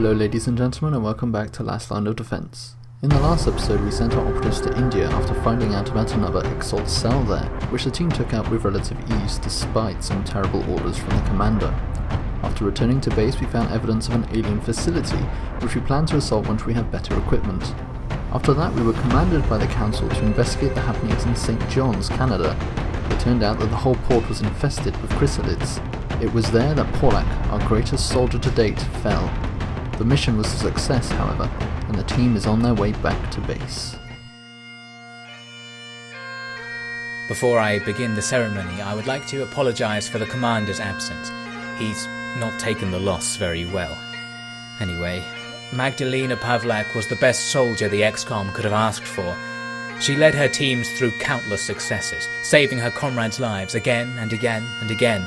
Hello ladies and gentlemen, and welcome back to Last Line of Defense. In the last episode we sent our operatives to India after finding out about another Exalt cell there, which the team took out with relative ease despite some terrible orders from the commander. After returning to base we found evidence of an alien facility, which we planned to assault once we had better equipment. After that we were commanded by the Council to investigate the happenings in St. John's, Canada. It turned out that the whole port was infested with chrysalids. It was there that Porlak, our greatest soldier to date, fell. The mission was a success, however, and the team is on their way back to base. Before I begin the ceremony, I would like to apologise for the commander's absence. He's not taken the loss very well. Anyway, Magdalena Pavlak was the best soldier the Xcom could have asked for. She led her teams through countless successes, saving her comrades' lives again and again and again.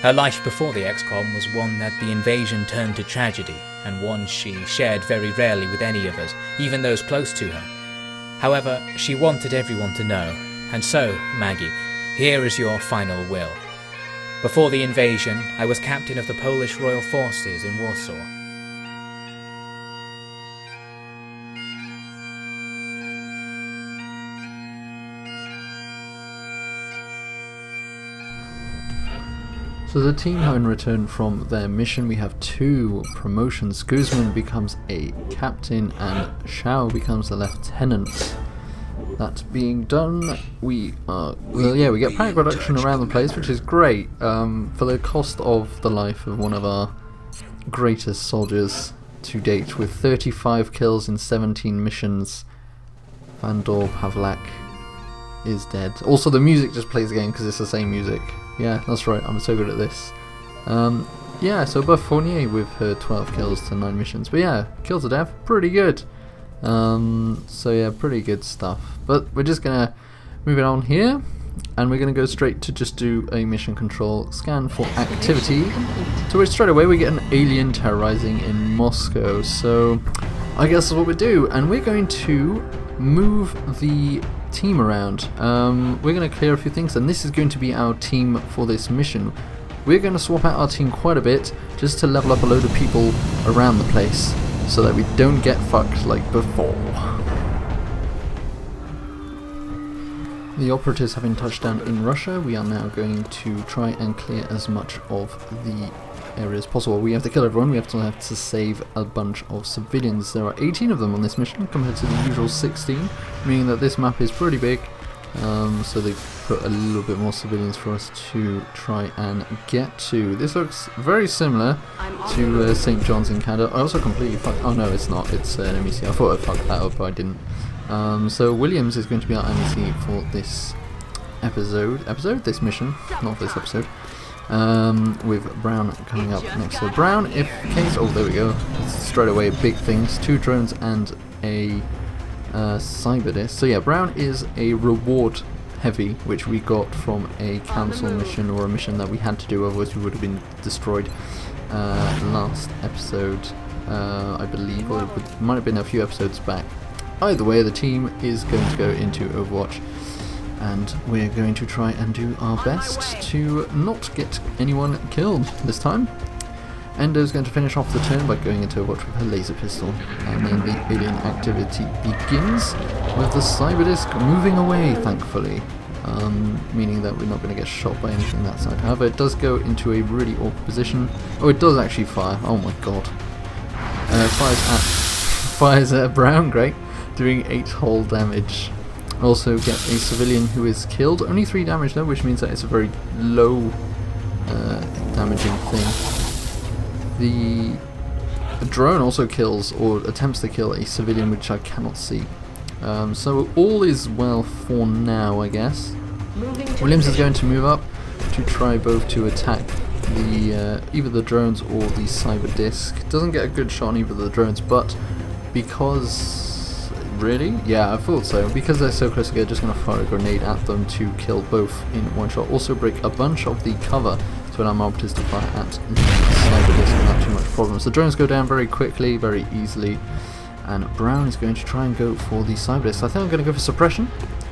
Her life before the Xcom was one that the invasion turned to tragedy, and one she shared very rarely with any of us, even those close to her. However, she wanted everyone to know, and so, Maggie, here is your final will. Before the invasion, I was captain of the Polish Royal Forces in Warsaw. So the team, having returned from their mission, we have two promotions. Guzman becomes a captain and Shao becomes a lieutenant. That being done, we get panic reduction around the place, which is great, for the cost of the life of one of our greatest soldiers to date, with 35 kills in 17 missions. Vandor Pavlak is dead. Also the music just plays again because it's the same music. Yeah, that's right, I'm so good at this. So Buff Fournier with her 12 kills to 9 missions. But yeah, kills to death, pretty good. Pretty good stuff. But we're just gonna move it on here, and we're gonna go straight to just do a mission control scan for activity. So straight away we get an alien terrorizing in Moscow. So I guess that's what we do, and we're going to move the team around. We're going to clear a few things, and this is going to be our team for this mission. We're going to swap out our team quite a bit just to level up a load of people around the place so that we don't get fucked like before. The operatives having touched down in Russia, we are now going to try and clear as much of the area as possible. We have to kill everyone, we have to save a bunch of civilians. There are 18 of them on this mission compared to the usual 16, meaning that this map is pretty big, so they put a little bit more civilians for us to try and get to. This looks very similar to St. John's in Canada. I also completely fucked, oh no it's not, it's an MEC. I thought I fucked that up but I didn't. So Williams is going to be our MEC for this this mission, not this episode. With Brown coming up next. So Brown, if case, oh there we go, straight away big things, 2 drones and a cyber disc. So yeah, Brown is a reward heavy, which we got from a council mission, or a mission that we had to do, otherwise we would have been destroyed last episode, I believe, or it might have been a few episodes back. Either way, the team is going to go into Overwatch, and we're going to try and do our best to not get anyone killed this time. Endo's going to finish off the turn by going into Overwatch with her laser pistol, and then the alien activity begins with the cyber disc moving away, thankfully, meaning that we're not going to get shot by anything that side. However, it does go into a really awkward position. Oh, it does actually fire. Oh my god. Fires at Brown, great, doing 8 hull damage. Also get a civilian who is killed, only 3 damage though, which means that it's a very low damaging thing. The drone also kills, or attempts to kill, a civilian, which I cannot see. So all is well for now, I guess. Williams is going to move up to try both to attack the either the drones or the cyber disc. Doesn't get a good shot on either of the drones, but because... Really? Yeah, I thought so. Because they're so close together, just going to fire a grenade at them to kill both in one shot. Also break a bunch of the cover to allow my operatives to fire at the cyber disc without too much problems. The drones go down very quickly, very easily, and Brown is going to try and go for the cyber disc. I think I'm going to go for suppression,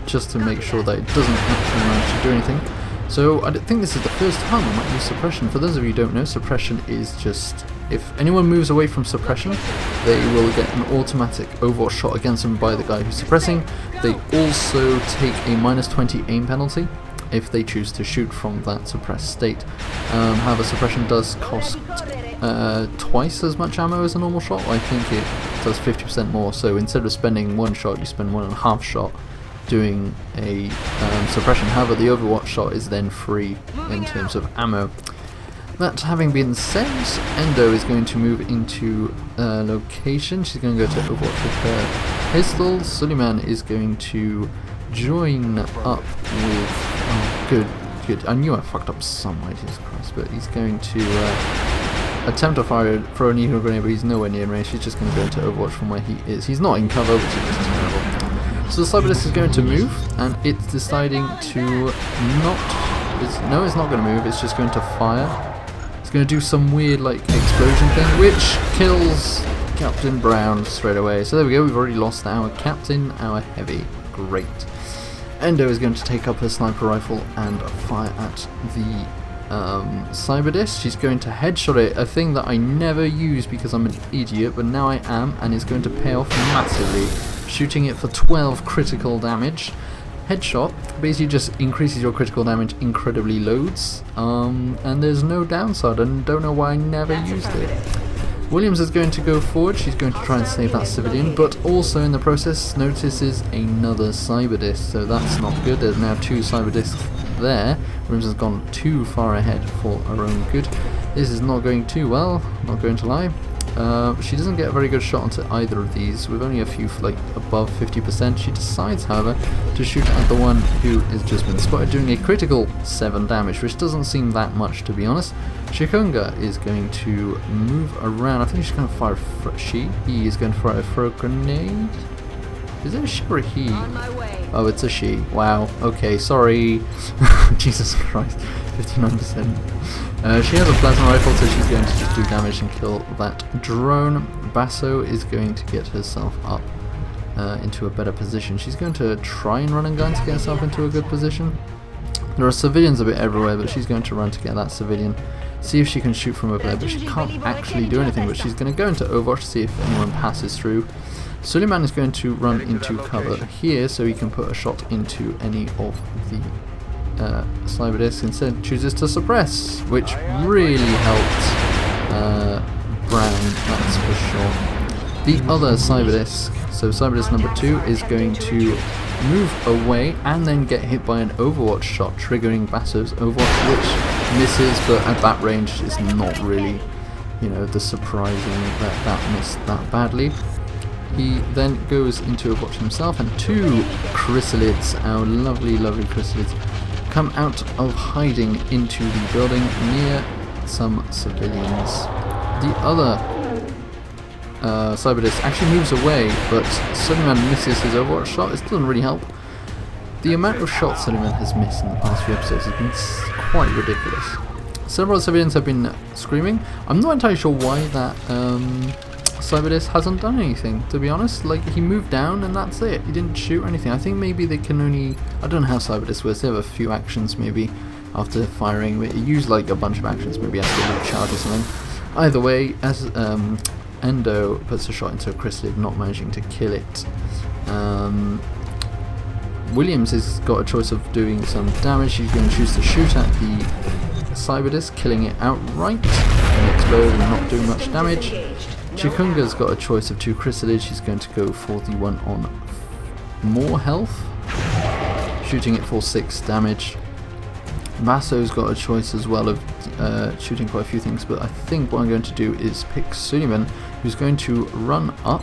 just to make sure that it doesn't actually manage to do anything. So I think this is the first time I might use suppression. For those of you who don't know, suppression is just if anyone moves away from suppression, they will get an automatic Overwatch shot against them by the guy who's suppressing. They also take a -20 aim penalty if they choose to shoot from that suppressed state. However, suppression does cost twice as much ammo as a normal shot. I think it does 50% more, so instead of spending one shot, you spend 1.5 shot doing a suppression. However, the Overwatch shot is then free in terms of ammo. That having been said, Endo is going to move into location. She's going to go to Overwatch with her pistol. Suleiman is going to join up with... Oh, good. I knew I fucked up somewhere, Jesus Christ, but he's going to attempt to throw a needle grenade, but he's nowhere near range. He's just going to go into Overwatch from where he is. He's not in cover, which is just terrible. So the Cyberdysk is going to move, and it's deciding to no, it's not going to move. It's just going to fire. It's going to do some weird like explosion thing, which kills Captain Brown straight away. So there we go. We've already lost our captain, our heavy. Great. Endo is going to take up her sniper rifle and fire at the Cyberdysk. She's going to headshot it, a thing that I never use because I'm an idiot, but now I am, and it's going to pay off massively, shooting it for 12 critical damage. Headshot basically just increases your critical damage incredibly loads, and there's no downside, and don't know why I never used it. Williams is going to go forward. She's going to try and save that civilian, but also in the process notices another Cyberdysk, so that's not good. There's now 2 Cyberdysks there. Williams has gone too far ahead for her own good. This is not going too well, not going to lie. She doesn't get a very good shot onto either of these, with only a few like above 50%. She decides, however, to shoot at the one who has just been spotted, doing a critical 7 damage, which doesn't seem that much, to be honest. Chikunga is going to move around. I think she's going to fire he is going to fire a throw grenade. Is it a she or a he? Oh, it's a she. Wow. Okay, sorry. Jesus Christ. 59%. She has a plasma rifle, so she's going to just do damage and kill that drone. Basso is going to get herself up into a better position. She's going to try and run and gun to get herself into a good position. There are civilians a bit everywhere, but she's going to run to get that civilian. See if she can shoot from over there, but she can't actually do anything. But she's going to go into Overwatch to see if anyone passes through. Suleiman is going to run into cover here, so he can put a shot into any of the Cyberdysk. Instead chooses to suppress, which really helped Brown, that's for sure. The other Cyberdysk, so Cyberdysk number 2, is going to move away and then get hit by an Overwatch shot, triggering Basso's Overwatch, which misses, but at that range is not really, you know, the surprising that missed that badly. He then goes into Overwatch himself, and 2 chrysalids, our lovely chrysalids, come out of hiding into the building near some civilians. The other Cyberdysk actually moves away, but Suleiman misses his Overwatch shot. It doesn't really help. The amount of shots Suleiman has missed in the past few episodes has been quite ridiculous. Several civilians have been screaming. I'm not entirely sure why that Cyberdysk hasn't done anything, to be honest. Like, he moved down and that's it. He didn't shoot or anything. I think maybe they can only... I don't know how Cyberdysk works. They have a few actions maybe after firing. But you use like a bunch of actions, maybe after a charge or something. Either way, as Endo puts a shot into a chrysalid, not managing to kill it. Williams has got a choice of doing some damage. He's going to choose to shoot at the Cyberdysk, killing it outright, and explode and not doing much damage. Chikunga's got a choice of 2 chrysalids. She's going to go for the one on more health, shooting it for 6 damage. Basso's got a choice as well of shooting quite a few things, but I think what I'm going to do is pick Suleiman, who's going to run up.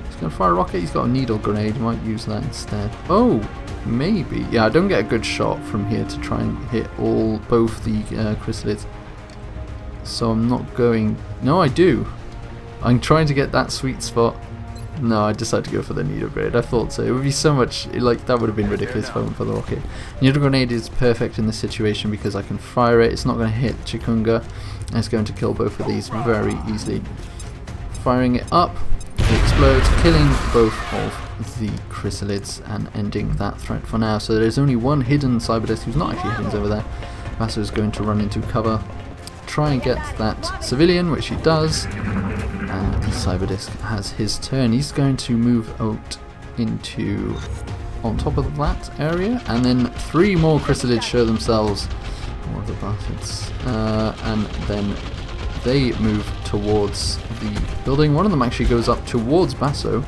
He's going to fire a rocket. He's got a needle grenade. He might use that instead. Oh, maybe. Yeah, I don't get a good shot from here to try and hit both the chrysalids. So I'm not going... No, I do. I'm trying to get that sweet spot. No, I decided to go for the needle grenade. I thought so. It would be so much, like, that would have been ridiculous if I went for the rocket. Needle grenade is perfect in this situation because I can fire it. It's not going to hit Chikunga. And it's going to kill both of these very easily. Firing it up, it explodes, killing both of the chrysalids and ending that threat for now. So there's only one hidden Cyberdysk who's not actually hidden over there. Basso is going to run into cover. try and get that civilian, which he does, and the Cyberdisc has his turn. He's going to move out into on top of that area, and then 3 more chrysalids show themselves. More of the bastards. And then they move towards the building. One of them actually goes up towards Basso.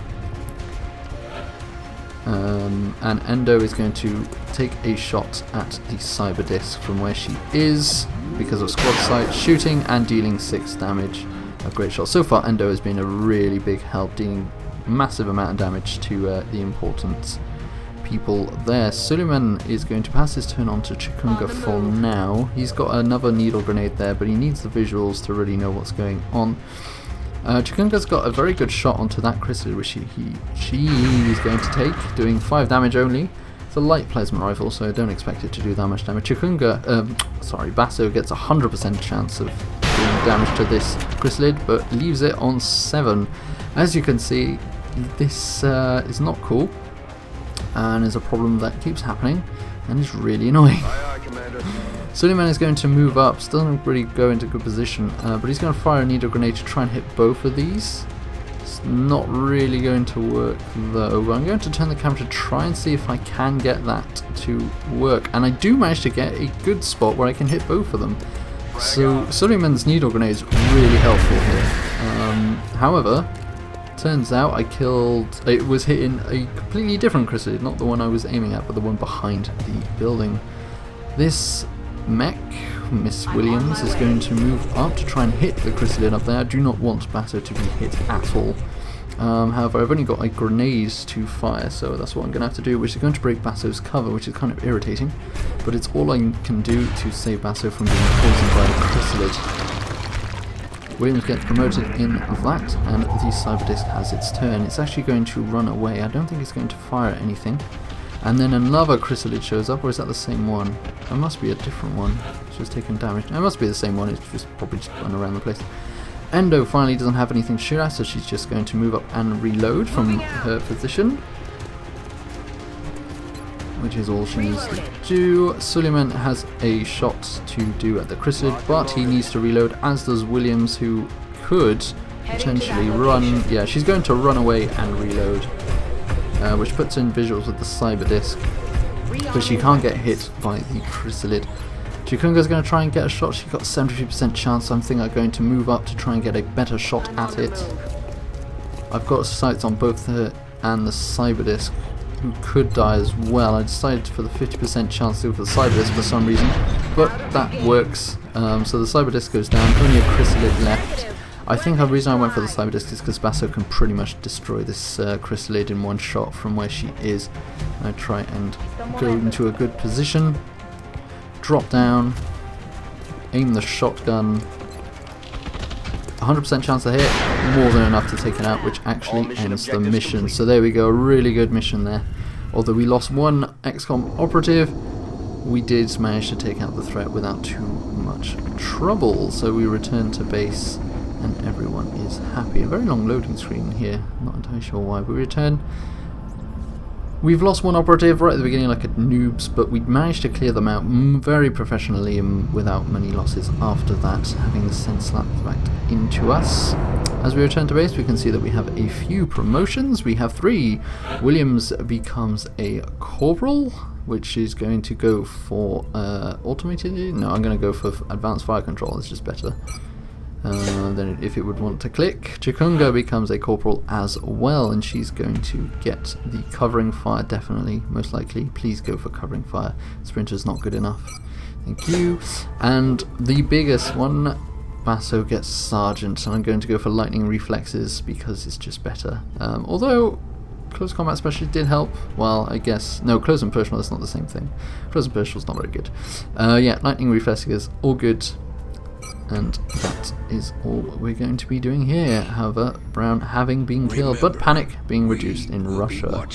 And Endo is going to take a shot at the Cyberdisc from where she is because of squad sight, shooting and dealing 6 damage. A great shot. So far Endo has been a really big help, dealing massive amount of damage to the important people there. Suleiman is going to pass his turn on to Chikunga for now. He's got another needle grenade there, but he needs the visuals to really know what's going on. Chikunga's got a very good shot onto that chrysalid, which she is going to take, doing 5 damage only. It's a light plasma rifle, so I don't expect it to do that much damage. Basso gets a 100% chance of doing damage to this chrysalid, but leaves it on 7. As you can see, this is not cool, and is a problem that keeps happening, and is really annoying. Suleiman is going to move up, still doesn't really go into good position, but he's going to fire a needle grenade to try and hit both of these. It's not really going to work though, but I'm going to turn the camera to try and see if I can get that to work, and I do manage to get a good spot where I can hit both of them. So Suleiman's needle grenade is really helpful here. However, turns out it was hitting a completely different chrysalid, not the one I was aiming at, but the one behind the building. This mech, Miss Williams, is going to move up to try and hit the chrysalid up there. I do not want Basso to be hit at all. However, I've only got a grenade to fire, so that's what I'm going to have to do, which is going to break Basso's cover, which is kind of irritating, but it's all I can do to save Basso from being poisoned by the chrysalid. Williams gets promoted in that, and the Cyberdisc has its turn. It's actually going to run away. I don't think it's going to fire at anything. And then another chrysalid shows up, or is that the same one? It must be a different one. It's just taking damage. It must be the same one, it's just probably just run around the place. Endo finally doesn't have anything to shoot at, so she's just going to move up and reload from her position, which is all she needs to do. Suleiman has a shot to do at the chrysalid, but he needs to reload, as does Williams, who could potentially run. Yeah, she's going to run away and reload, which puts in visuals with the Cyberdisc, but she can't get hit by the chrysalid. Chikunga's going to try and get a shot. She's got a 73% chance, so I'm thinking I'm going to move up to try and get a better shot at it. I've got sights on both her and the Cyberdisc, who could die as well. I decided for the 50% chance to go for the Cyberdisc for some reason, but that works. So the Cyberdisc goes down, only a chrysalid left. I think the reason I went for the Cyberdisc is because Basso can pretty much destroy this chrysalid in one shot from where she is. I try and go into a good position, drop down, aim the shotgun. 100% chance to hit, more than enough to take it out, which actually ends the mission. So there we go, a really good mission there. Although we lost one Xcom operative, we did manage to take out the threat without too much trouble. So we return to base and everyone is happy. A very long loading screen here, not entirely sure why, but we return. We've lost one operative right at the beginning like a noobs, but we managed to clear them out very professionally and without many losses after that, having the sense slapped back into us. As we return to base, we can see that we have a few promotions. We have 3. Williams becomes a corporal, which is going to go for automated. No, I'm going to go for advanced fire control. It's just better than if it would want to click. Chikunga becomes a corporal as well, and she's going to get the covering fire, definitely, most likely. Please go for covering fire. Sprinter's not good enough. Thank you. And the biggest one, Basso gets sergeant, and I'm going to go for lightning reflexes because it's just better. Although close combat specialist did help. Well, I guess no, close and personal is not the same thing. Close and personal is not very good. Yeah, lightning reflexes, all good. And that is all we're going to be doing here. However, Brown having been killed, but panic being reduced in Russia.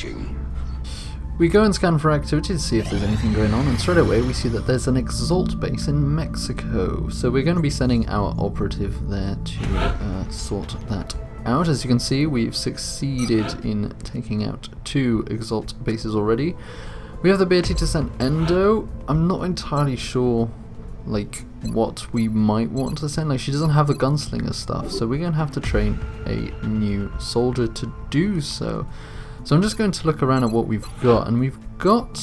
We go and scan for activity to see if there's anything going on, and straight away we see that there's an Exalt base in Mexico. So we're going to be sending our operative there to sort that out. As you can see, we've succeeded in taking out 2 Exalt bases already. We have the ability to send Endo. I'm not entirely sure like what we might want to send. Like, she doesn't have the gunslinger stuff, so we're going to have to train a new soldier to do so. So I'm just going to look around at what we've got, and we've got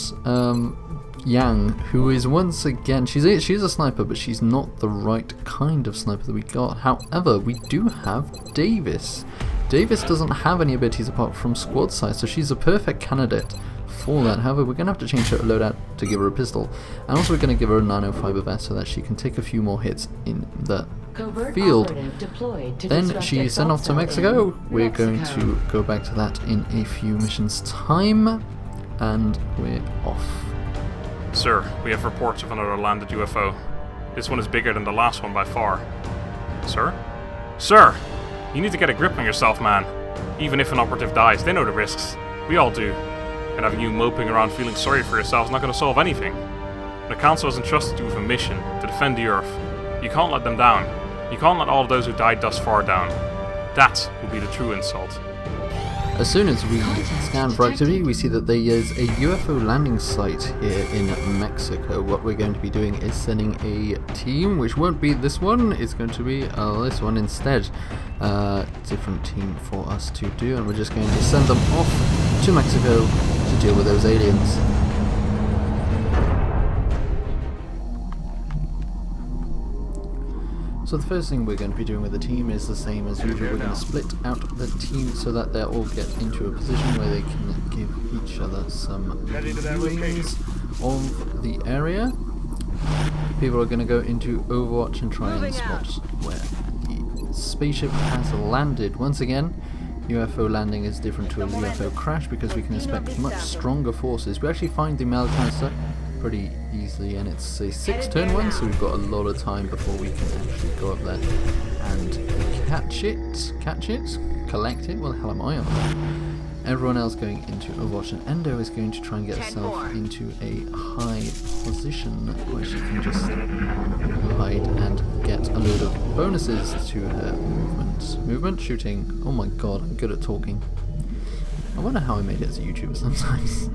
Yang, who is once again, she's a sniper, but she's not the right kind of sniper that we got. However, we do have Davis. Davis doesn't have any abilities apart from squad size, so she's a perfect candidate for that. However, we're going to have to change her loadout to give her a pistol, and also we're going to give her a nanofiber vest so that she can take a few more hits in the field. Then she's sent off to Mexico. We're going to go back to that in a few missions time, and we're off. Sir, we have reports of another landed UFO. This one is bigger than the last one by far. Sir? Sir! You need to get a grip on yourself, man. Even if an operative dies, they know the risks. We all do. And having you moping around feeling sorry for yourself is not going to solve anything. The Council has entrusted you with a mission to defend the Earth. You can't let them down. You can't let all of those who died thus far down. That will be the true insult. As soon as we scan for activity, we see that there is a UFO landing site here in Mexico. What we're going to be doing is sending a team, which won't be this one, it's going to be this one instead. Different team for us to do, and we're just going to send them off to Mexico to deal with those aliens. So the first thing we're going to be doing with the team is the same as usual. We're going to split out the team so that they all get into a position where they can give each other some viewings of the area. People are going to go into Overwatch and try and spot where the spaceship has landed. Once again, UFO landing is different to a UFO crash because we can expect much stronger forces. We actually find the meld canister pretty easily, and it's a 6-turn one, so we've got a lot of time before we can actually go up there and collect it. What the hell am I on? Everyone else going into Overwatch, and Endo is going to try and get herself into a high position where she can just hide and get a load of bonuses to her movement, shooting. Oh my god, I'm good at talking. I wonder how I made it as a YouTuber sometimes.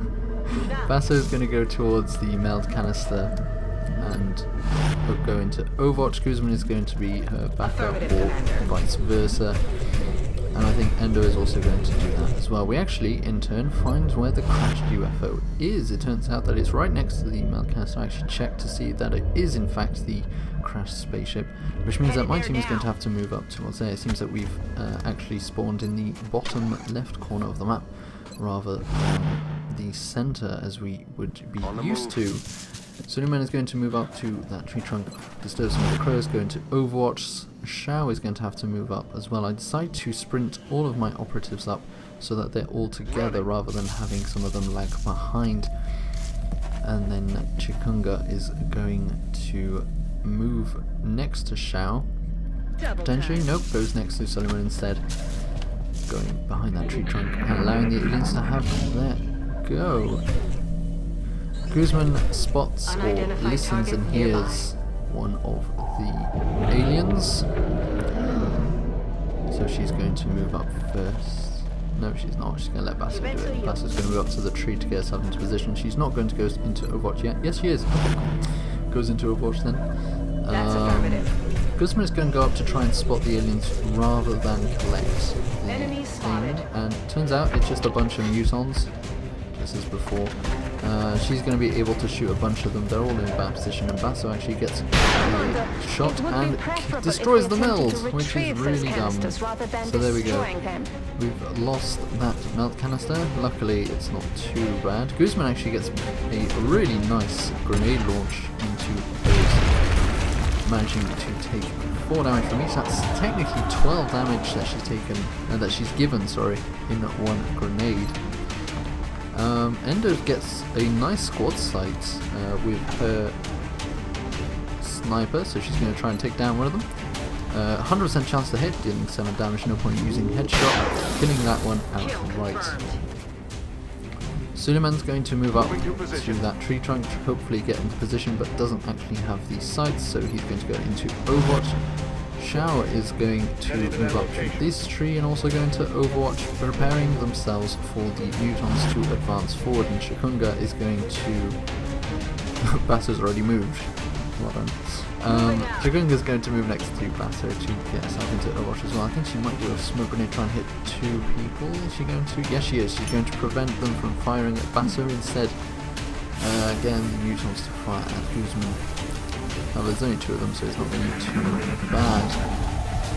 Basso is going to go towards the meld canister and go into Overwatch. Guzman is going to be her backup, or vice versa. And I think Endo is also going to do that as well. We actually, in turn, find where the crashed UFO is. It turns out that it's right next to the meld canister. I actually checked to see that it is in fact the crashed spaceship, which means that my team is going to have to move up towards there. It seems that we've actually spawned in the bottom left corner of the map, rather than the center as we would be used to. Suleiman is going to move up to that tree trunk, disturb some of the crows, go into Overwatch. Shao is going to have to move up as well. I decide to sprint all of my operatives up so that they're all together rather than having some of them lag behind. And then Chikunga is going to move next to Shao. Potentially, nope, goes next to Suleiman instead. Going behind that tree trunk and allowing the aliens to have their go. Guzman spots or listens and hears one of the aliens, so she's going to move up first. No, she's not. She's going to let Basso do it. Basso's going to move up to the tree to get herself into position. She's not going to go into Overwatch yet. Yes, she is. Goes into Overwatch then. Guzman is going to go up to try and spot the aliens rather than collect the thing, and turns out it's just a bunch of mutons, just as before. She's going to be able to shoot a bunch of them. They're all in a bad position, and Basso actually gets a shot and destroys the meld, which is really dumb. So there we go. We've lost that meld canister. Luckily, it's not too bad. Guzman actually gets a really nice grenade launch into those, managing to take 4 damage from each. That's technically 12 damage that she's taken, that she's given, in one grenade. Endo gets a nice squad sight with her sniper, so she's going to try and take down one of them. 100% chance to hit, dealing 7 damage, no point using headshot, killing that one outright. Suleiman's going to move up to that tree trunk, hopefully get into position, but doesn't actually have the sights, so he's going to go into Overwatch. Shao is going to move up to this tree and also go into Overwatch, preparing themselves for the mutons to advance forward, and Chikunga is going to... Basso's already moved. well done. Chikunga's going to move next to Basso to get herself into Overwatch as well. I think she might do a smoke grenade try and hit 2 people. Is she going to? Yes, she is. She's going to prevent them from firing at Basso instead. Again, the mutants to fire at Guzman. There's only 2 of them, so it's not really too bad.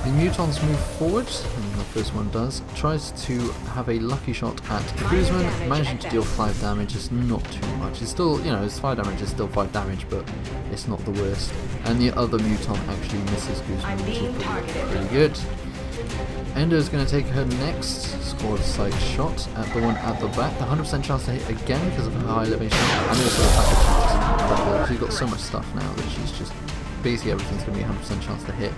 The mutants move forward, and the first one does. Tries to have a lucky shot at Guzman, managing to deal 5 damage. It's not too much. It's still, you know, it's 5 damage, it's still 5 damage, but it's not the worst. And the other mutant actually misses Guzman, which is pretty good. Endo's going to take her next squad sight shot at the one at the back. 100% chance to hit again because of her high elevation, and also the fact that she's got so much stuff now that she's just basically everything's going to be 100% chance to hit.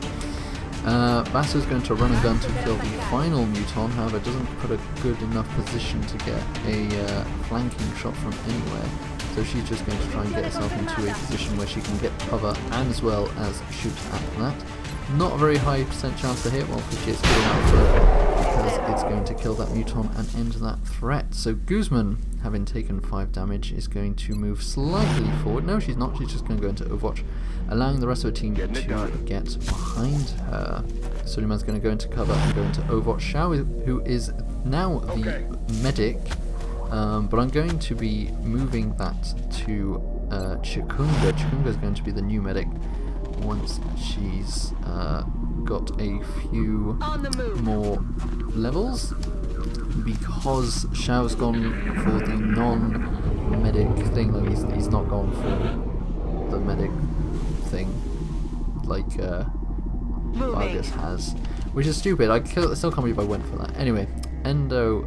Basso's going to run a gun to kill the final muton, however doesn't put a good enough position to get a flanking shot from anywhere, so she's just going to try and get herself into a position where she can get cover and as well as shoot at that. Not a very high percent chance to hit, well 58's good enough because it's going to kill that muton and end that threat. So Guzman, having taken 5 damage, is going to move slightly forward. No, she's not, she's just going to go into Overwatch, allowing the rest of the team to get behind her. Suleiman's going to go into cover and go into Overwatch. Xiao, who is now the medic, but I'm going to be moving that to Chikunga. Chikunga is going to be the new medic once she's got a few more levels, because Xiao's gone for the non-medic thing, though he's not gone for the medic thing like Vargas has, which is stupid. I still can't believe I went for that. Anyway, Endo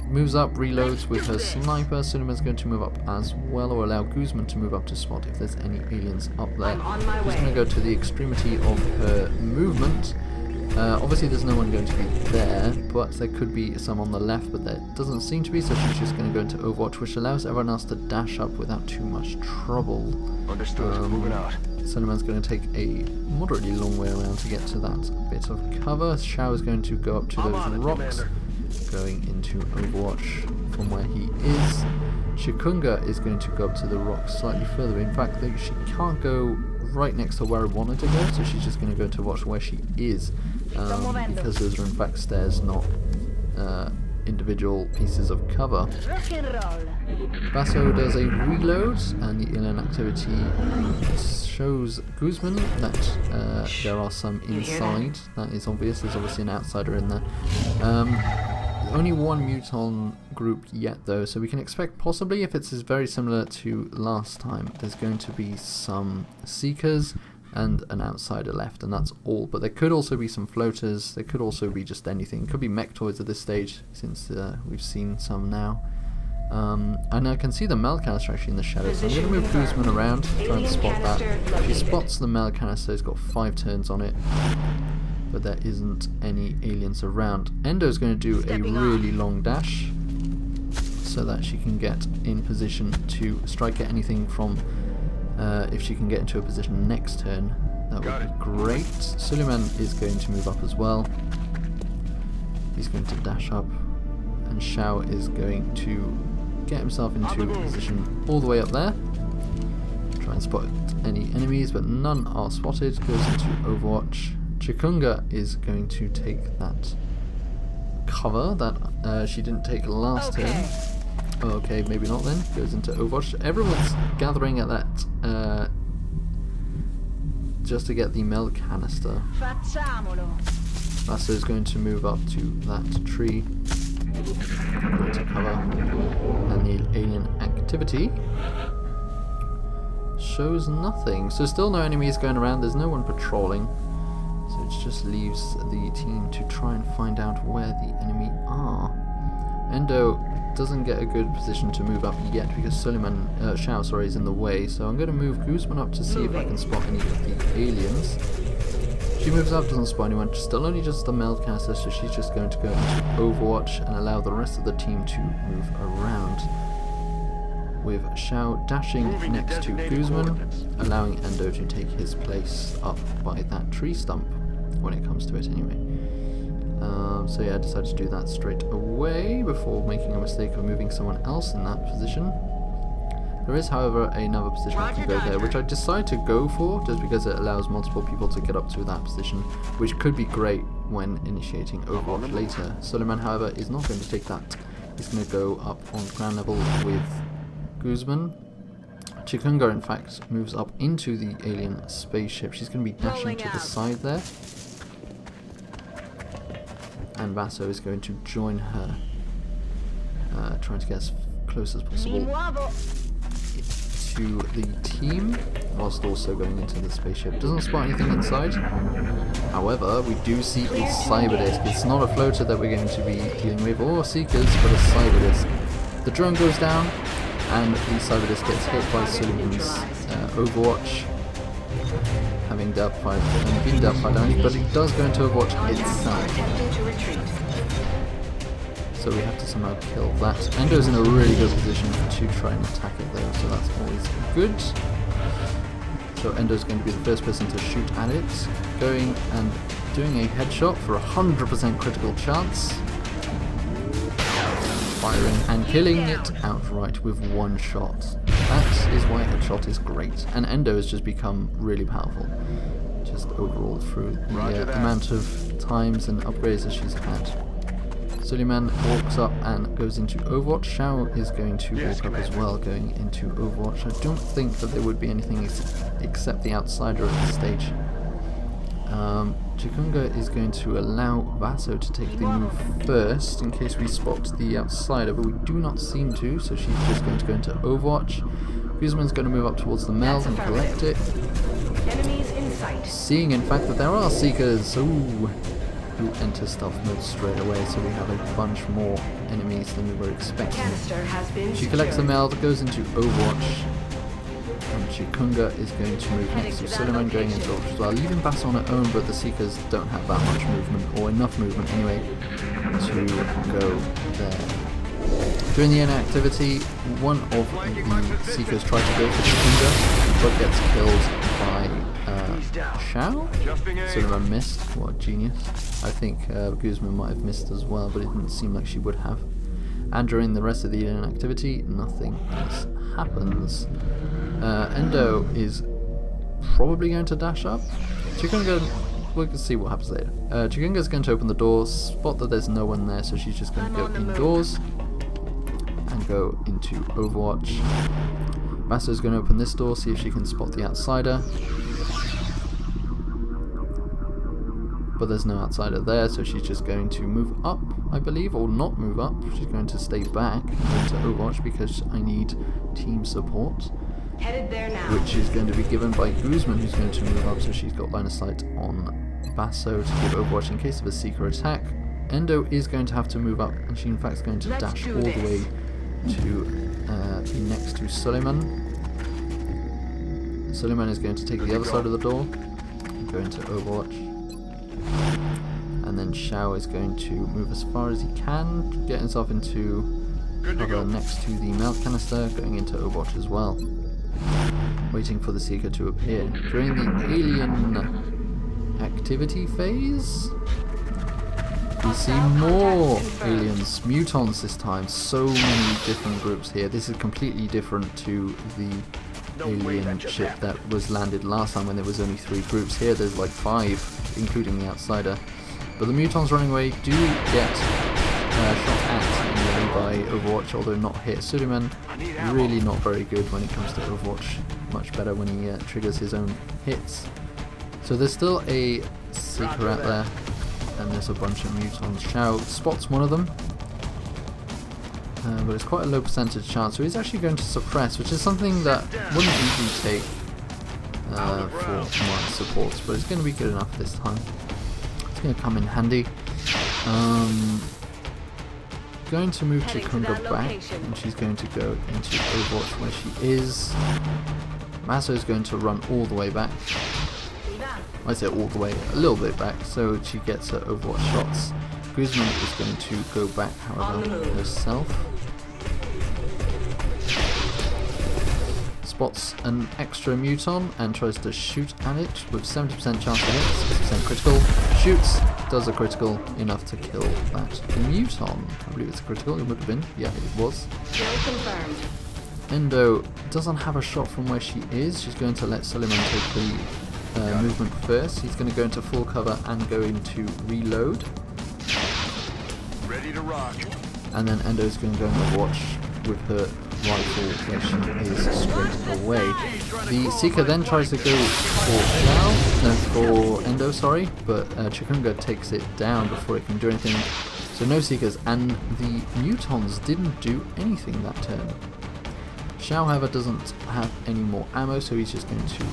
moves up, reloads with her sniper. Suleiman's going to move up as well, or allow Guzman to move up to spot if there's any aliens up there. She's going to go to the extremity of her movement. Obviously there's no one going to be there, but there could be some on the left, but there doesn't seem to be, so she's just going to go into Overwatch, which allows everyone else to dash up without too much trouble. Moving out. Suleiman's going to take a moderately long way around to get to that bit of cover. Xiao is going to go up to those rocks, going into Overwatch from where he is. Chikunga is going to go up to the rocks slightly further. In fact, she can't go right next to where I wanted to go, so she's just going to go to watch where she is, because those are in fact stairs, not individual pieces of cover. Basso does a reload, and the alien activity shows Guzman that there are some inside. That is obvious. There's obviously an outsider in there. Only one muton group yet though, so we can expect possibly, if it's very similar to last time, there's going to be some seekers and an outsider left, and that's all. But there could also be some floaters, there could also be just anything. It could be mechtoids at this stage, since we've seen some now. And I can see the Mel canister actually in the shadows, so I'm going to move Guzman around to try and spot that. She spots the Mel canister, it's got 5 turns on it, but there isn't any aliens around. Endo's going to do a really long dash so that she can get in position to strike at anything from, if she can get into a position next turn, that would be great. Suleiman is going to move up as well. He's going to dash up, and Xiao is going to get himself into a position all the way up there. Try and spot any enemies, but none are spotted. Goes into Overwatch. Chikunga is going to take that cover that she didn't take last turn. Okay, maybe not then. Goes into Overwatch. Everyone's gathering at that just to get the Mel canister. Basso is going to move up to that tree, going to cover, and the alien activity shows nothing. So still no enemies going around, there's no one patrolling. So it just leaves the team to try and find out where the enemy are. Endo doesn't get a good position to move up yet because Xiao is in the way, so I'm going to move Guzman up to see if I can spot any of the aliens. She moves up, doesn't spot anyone, still only just the Mel canister, so she's just going to go into Overwatch and allow the rest of the team to move around, with Xiao dashing next to Guzman, allowing Endo to take his place up by that tree stump, when it comes to it anyway. So yeah, I decided to do that straight away before making a mistake of moving someone else in that position. There is, however, another position we can go there, which I decide to go for just because it allows multiple people to get up to that position, which could be great when initiating Overwatch later. Suleiman, however, is not going to take that. He's going to go up on ground level with Guzman. Chikunga, in fact, moves up into the alien spaceship. She's going to be dashing to the side there. And Vaso is going to join her, trying to get as close as possible to the team, whilst also going into the spaceship. Doesn't spot anything inside. However, we do see a cyber disc. It's not a floater that we're going to be dealing with, or seekers, but a cyber disc. The drone goes down, and the cyber disc gets hit by Suleiman's Overwatch, having been doubtfied only, but it does go into Overwatch itself. So we have to somehow kill that. Endo's in a really good position to try and attack it there, so that's always good. So Endo's going to be the first person to shoot at it, going and doing a headshot for 100% critical chance. Firing and killing it outright with one shot. That is why headshot is great. And Endo has just become really powerful, just overall through the amount of times and upgrades that she's had. Suleiman walks up and goes into Overwatch. Shao is going to walk up as well, going into Overwatch. I don't think that there would be anything except the outsider at this stage. Chikunga is going to allow Vaso to take the move first in case we spot the outsider, but we do not seem to, so she's just going to go into Overwatch. Guzman's going to move up towards the meld and collect it. Enemies in sight. Seeing in fact that there are seekers. Ooh. Who enter stealth mode straight away, so we have a bunch more enemies than we were expecting. She collects the meld, goes into Overwatch, and Chikunga is going to move next to Suleiman, going into Overwatch as well, leaving Bass on her own, but the Seekers don't have that much movement, or enough movement anyway, to go there. During the inactivity, one of the Seekers tried to go for Chikunga, but gets killed by Shao? Suleiman missed. What a genius. I think Guzman might have missed as well, but it didn't seem like she would have. And during the rest of the inactivity, nothing else happens. Endo is probably going to dash up. Chikunga, we can see what happens later. Chikunga's going to open the doors, spot that there's no one there, so she's just going to go indoors and go into Overwatch. Vaso's going to open this door, see if she can spot the outsider. But there's no outsider there, so she's just going to move up, I believe, or not move up. She's going to stay back into Overwatch because I need team support, Headed there now. which is going to be given by Guzman, who's going to move up, so she's got line of sight on Vaso to give Overwatch in case of a Seeker attack. Endo is going to have to move up, and she in fact is going to dash all the way to be next to Suleiman. Suleiman is going to take the other side of the door and go into Overwatch. And then Shao is going to move as far as he can, get himself into cover next to the melt canister, going into Overwatch as well. Waiting for the Seeker to appear. During the alien activity phase, we see more aliens, mutons this time. So many different groups here. This is completely different to the alien ship that was landed last time when there was only 3 groups. Here there's like 5, including the outsider. But the mutons running away do get shot at by Overwatch, although not hit. Suleiman really not very good when it comes to Overwatch. Much better when he triggers his own hits. So there's still a Seeker out there, and there's a bunch of mutons. Shao spots one of them, but it's quite a low percentage chance, so he's actually going to suppress, which is something that wouldn't usually take for my supports, but it's going to be good enough this time. It's going to come in handy. Going to move Chikunga back, and she's going to go into Overwatch where she is. Maso is going to run all the way back. I say all the way, a little bit back, so she gets her Overwatch shots. Guzman is going to go back, however, herself. Spots an extra muton and tries to shoot at it with 70% chance to hit, 60% critical. Shoots, does a critical enough to kill that muton. I believe it's critical, it would have been. Yeah, it was. Kill confirmed. Endo doesn't have a shot from where she is. She's going to let Suleiman take the movement first. He's going to go into full cover and go into reload. Ready to rock. And then Endo's going to go and watch with her rifle where she is straight away. The Seeker then tries to go for Endo, sorry, but Chikunga takes it down before it can do anything. So no Seekers, and the Mutons didn't do anything that turn. Xiao, however, doesn't have any more ammo, so he's just going to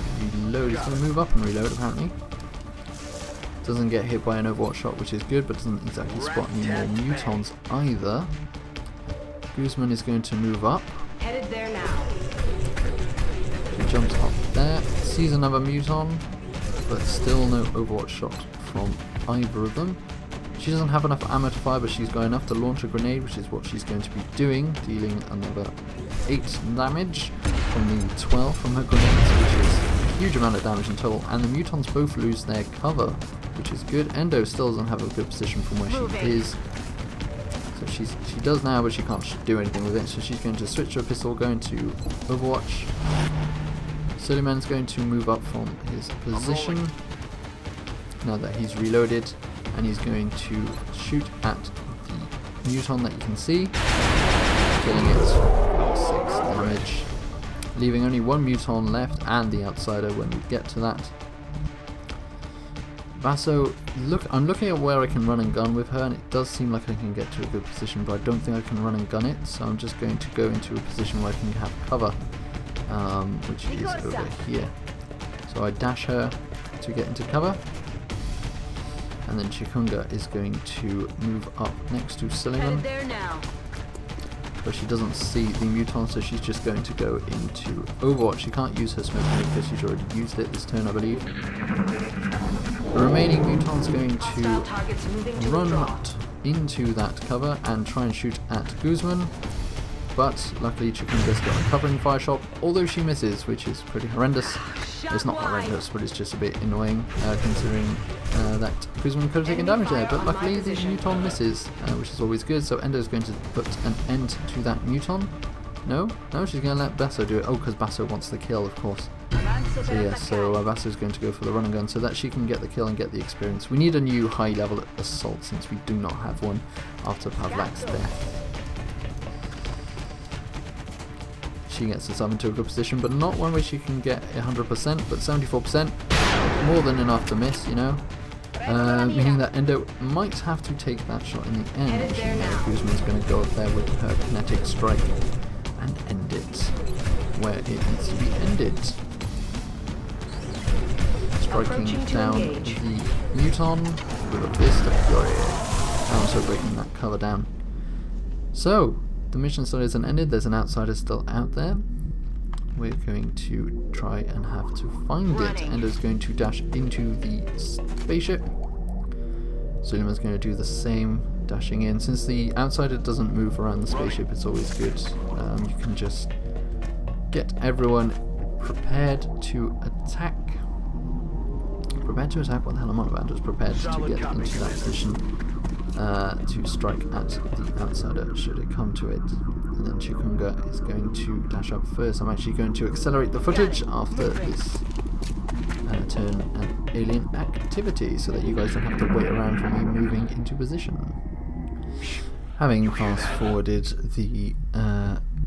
reload. He's going to move up and reload, apparently. Doesn't get hit by an Overwatch shot, which is good, but doesn't exactly spot any more Mutons either. Guzman is going to move up. Headed there now. She jumps up there, sees another Muton, but still no Overwatch shot from either of them. She doesn't have enough ammo to fire, but she's got enough to launch a grenade, which is what she's going to be doing, dealing another 8 damage from the 12 from her grenades, which is a huge amount of damage in total. And the Mutons both lose their cover, which is good. Endo still doesn't have a good position from where she is. So she does now, but she can't do anything with it. So she's going to switch to a pistol, go into Overwatch. Suleiman's going to move up from his position now that he's reloaded, and he's going to shoot at the Muton that you can see, killing it for 6 damage, leaving only 1 Muton left and the outsider when we get to that. Basso, I'm looking at where I can run and gun with her, and it does seem like I can get to a good position, but I don't think I can run and gun it, so I'm just going to go into a position where I can have cover, which is over here. So I dash her to get into cover, and then Chikunga is going to move up next to Suleiman, but she doesn't see the Muton, so she's just going to go into Overwatch. She can't use her smoke grenade because she's already used it this turn, I believe. The remaining Muton's going to run into that cover and try and shoot at Guzman, but luckily Chikunga's got a covering fire shot, although she misses, which is pretty horrendous. It's not horrendous, but it's just a bit annoying considering that Guzman could have taken damage there, but luckily the Muton misses, which is always good. So Endo's going to put an end to that Muton. No, she's going to let Basso do it. Oh, because Basso wants the kill, of course. So yeah, so Basso's going to go for the run and gun so that she can get the kill and get the experience. We need a new high level assault since we do not have one after Pavlak's death. She gets herself into a good position, but not one where she can get 100%, but 74%, more than enough to miss, you know. Meaning that Endo might have to take that shot in the end. She knows Guzman's going to go up there with her kinetic strike and end it where it needs to be ended. Striking down the Muton with a fist of fury, and also breaking that cover down. So the mission still isn't ended. There's an outsider still out there. We're going to try and have to find it. Endo's going to dash into the spaceship. Suleiman's going to do the same, dashing in. Since the outsider doesn't move around the spaceship, it's always good. You can just get everyone prepared to attack. Prepared to attack? What the hell am I about? Just prepared to get into that position to strike at the outsider should it come to it. And then Chikunga is going to dash up first. I'm actually going to accelerate the footage after this turn and alien activity so that you guys don't have to wait around for me moving into position. Having fast forwarded the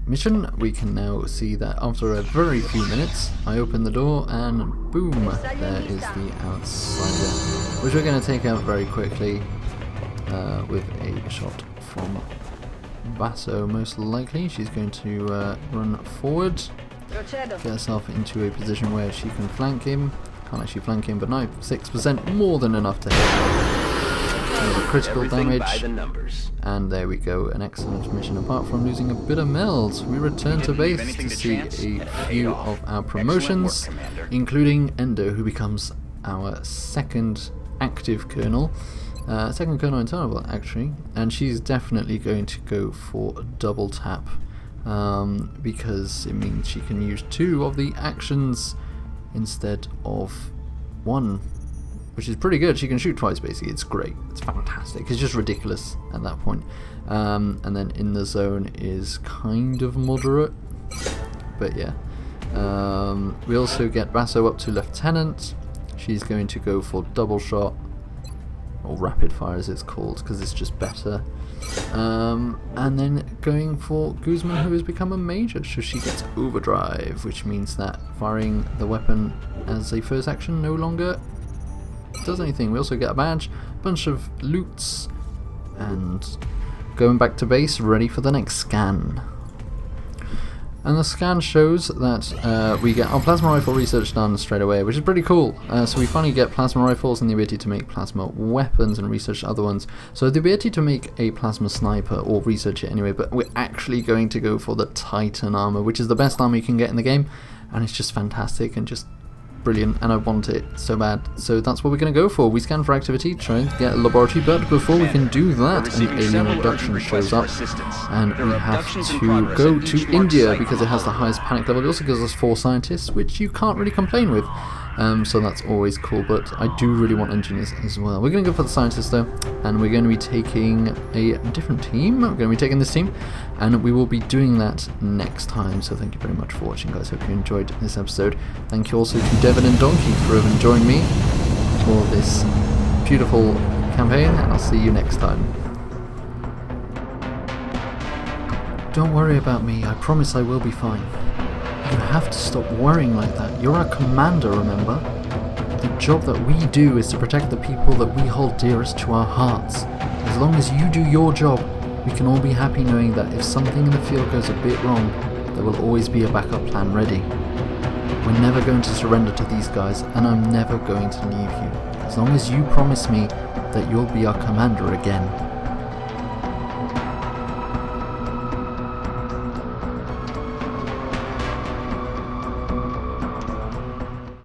mission, we can now see that after a very few minutes I open the door and boom, there is the outsider, which we're going to take out very quickly with a shot from Basso most likely. She's going to run forward, get herself into a position where she can flank him. Can't actually flank him, but 96% more than enough to hit. Critical damage, and there we go, an excellent mission. Apart from losing a bit of meld, we return to base to see a few of our promotions, including Endo, who becomes our second active colonel. Second colonel in turmoil, actually, and she's definitely going to go for a double tap because it means she can use 2 of the actions instead of 1, which is pretty good. She can shoot twice basically. It's great, it's fantastic, it's just ridiculous at that point. And then in the zone is kind of moderate, but yeah. We also get Basso up to Lieutenant. She's going to go for double shot, or rapid fire as it's called, because it's just better. And then going for Guzman, who has become a major, so she gets overdrive, which means that firing the weapon as a first action no longer does anything. We also get a badge, bunch of loots, and going back to base, ready for the next scan. And the scan shows that we get our plasma rifle research done straight away, which is pretty cool. So we finally get plasma rifles and the ability to make plasma weapons and research other ones. So the ability to make a plasma sniper, or research it anyway, but we're actually going to go for the Titan armor, which is the best armor you can get in the game, and it's just fantastic and just brilliant, and I want it so bad. So that's what we're going to go for. We scan for activity, trying to get a laboratory, but before we can do that, an alien abduction shows up, and we have to go to India because it has the highest panic level. It also gives us 4 scientists, which you can't really complain with. So that's always cool, but I do really want engineers as well. We're going to go for the scientists though, and we're going to be taking a different team. We're going to be taking this team, and we will be doing that next time. So thank you very much for watching, guys. Hope you enjoyed this episode. Thank you also to Devin and Donkey for joining me for this beautiful campaign, and I'll see you next time. Don't worry about me, I promise I will be fine. You have to stop worrying like that. You're a commander, remember? The job that we do is to protect the people that we hold dearest to our hearts. As long as you do your job, we can all be happy knowing that if something in the field goes a bit wrong, there will always be a backup plan ready. We're never going to surrender to these guys, and I'm never going to leave you. As long as you promise me that you'll be our commander again.